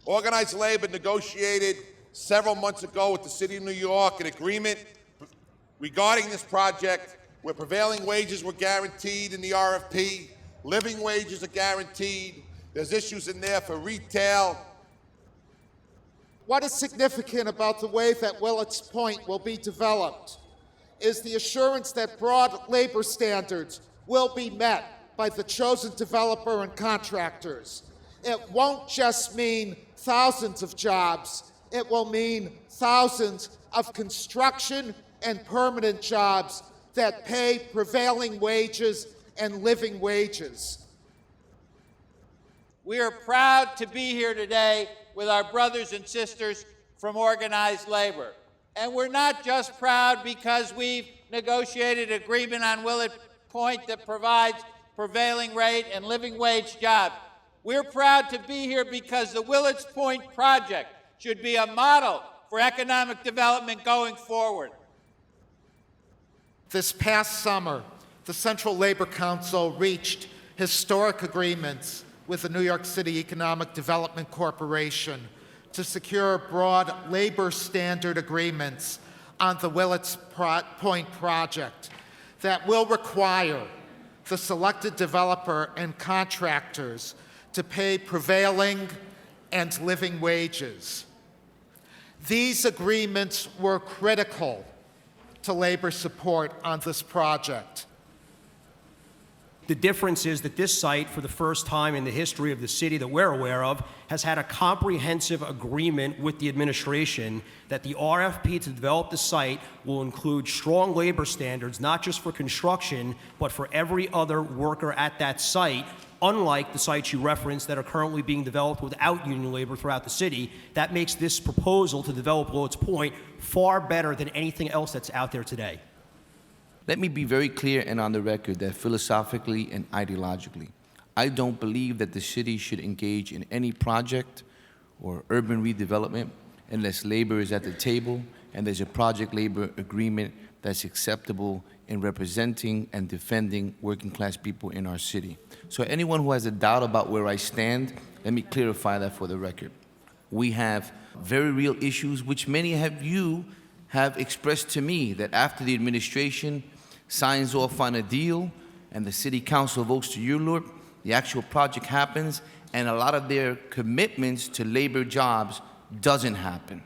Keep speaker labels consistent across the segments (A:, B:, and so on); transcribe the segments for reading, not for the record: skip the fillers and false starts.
A: Organized labor negotiated several months ago with the City of New York an agreement regarding this project where prevailing wages were guaranteed in the RFP, living wages are guaranteed, there's issues in there for retail.
B: What is significant about the way that Willets Point will be developed is the assurance that broad labor standards will be met by the chosen developer and contractors. It won't just mean thousands of jobs, it will mean thousands of construction and permanent jobs that pay prevailing wages and living wages.
C: We are proud to be here today with our brothers and sisters from organized labor. And we're not just proud because we've negotiated an agreement on Willets Point that provides prevailing rate and living wage jobs. We're proud to be here because the Willets Point project should be a model for economic development going forward.
B: This past summer, the Central Labor Council reached historic agreements with the New York City Economic Development Corporation to secure broad labor standard agreements on the Willets Point project that will require the selected developer and contractors to pay prevailing and living wages. These agreements were critical to labor support on this project.
D: The difference is that this site, for the first time in the history of the city that we're aware of, has had a comprehensive agreement with the administration that the RFP to develop the site will include strong labor standards, not just for construction, but for every other worker at that site, unlike the sites you referenced that are currently being developed without union labor throughout the city. That makes this proposal to develop Willets Point far better than anything else that's out there today.
E: Let me be very clear and on the record that philosophically and ideologically, I don't believe that the city should engage in any project or urban redevelopment unless labor is at the table and there's a project labor agreement that's acceptable in representing and defending working class people in our city. So anyone who has a doubt about where I stand, let me clarify that for the record. We have very real issues which many of you have expressed to me that after the administration signs off on a deal and the city council votes to ULURP, the actual project happens and a lot of their commitments to labor jobs doesn't happen.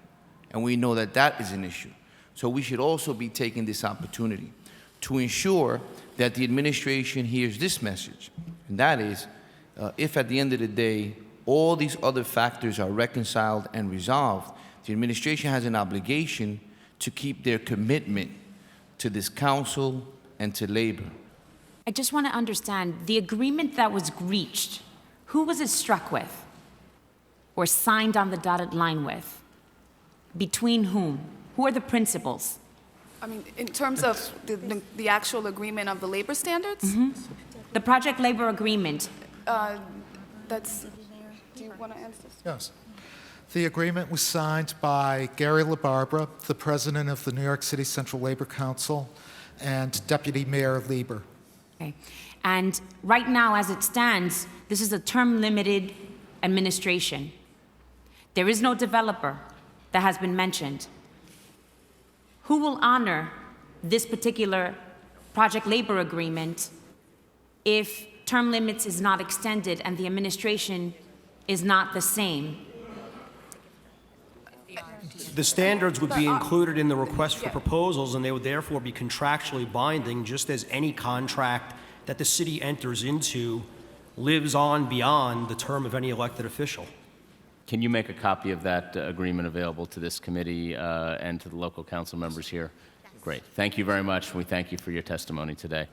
E: And we know that that is an issue. So we should also be taking this opportunity to ensure that the administration hears this message. And that is, if at the end of the day, all these other factors are reconciled and resolved, the administration has an obligation to keep their commitment to this council and to labor.
F: I just want to understand, the agreement that was reached, who was it struck with or signed on the dotted line with? Between whom? Who are the principals?
G: I mean, in terms of the actual agreement of the labor standards?
F: Mm-hmm. The project labor agreement.
G: Do you want to answer this?
B: Yes. The agreement was signed by Gary LaBarbera, the president of the New York City Central Labor Council, and Deputy Mayor Lieber.
F: Okay. And right now, as it stands, this is a term-limited administration. There is no developer that has been mentioned. Who will honor this particular project labor agreement if term limits is not extended and the administration is not the same?
D: The standards would be included in the request for proposals, and they would therefore be contractually binding, just as any contract that the city enters into lives on beyond the term of any elected official.
H: Can you make a copy of that agreement available to this committee and to the local council members here? Great. Thank you very much. We thank you for your testimony today.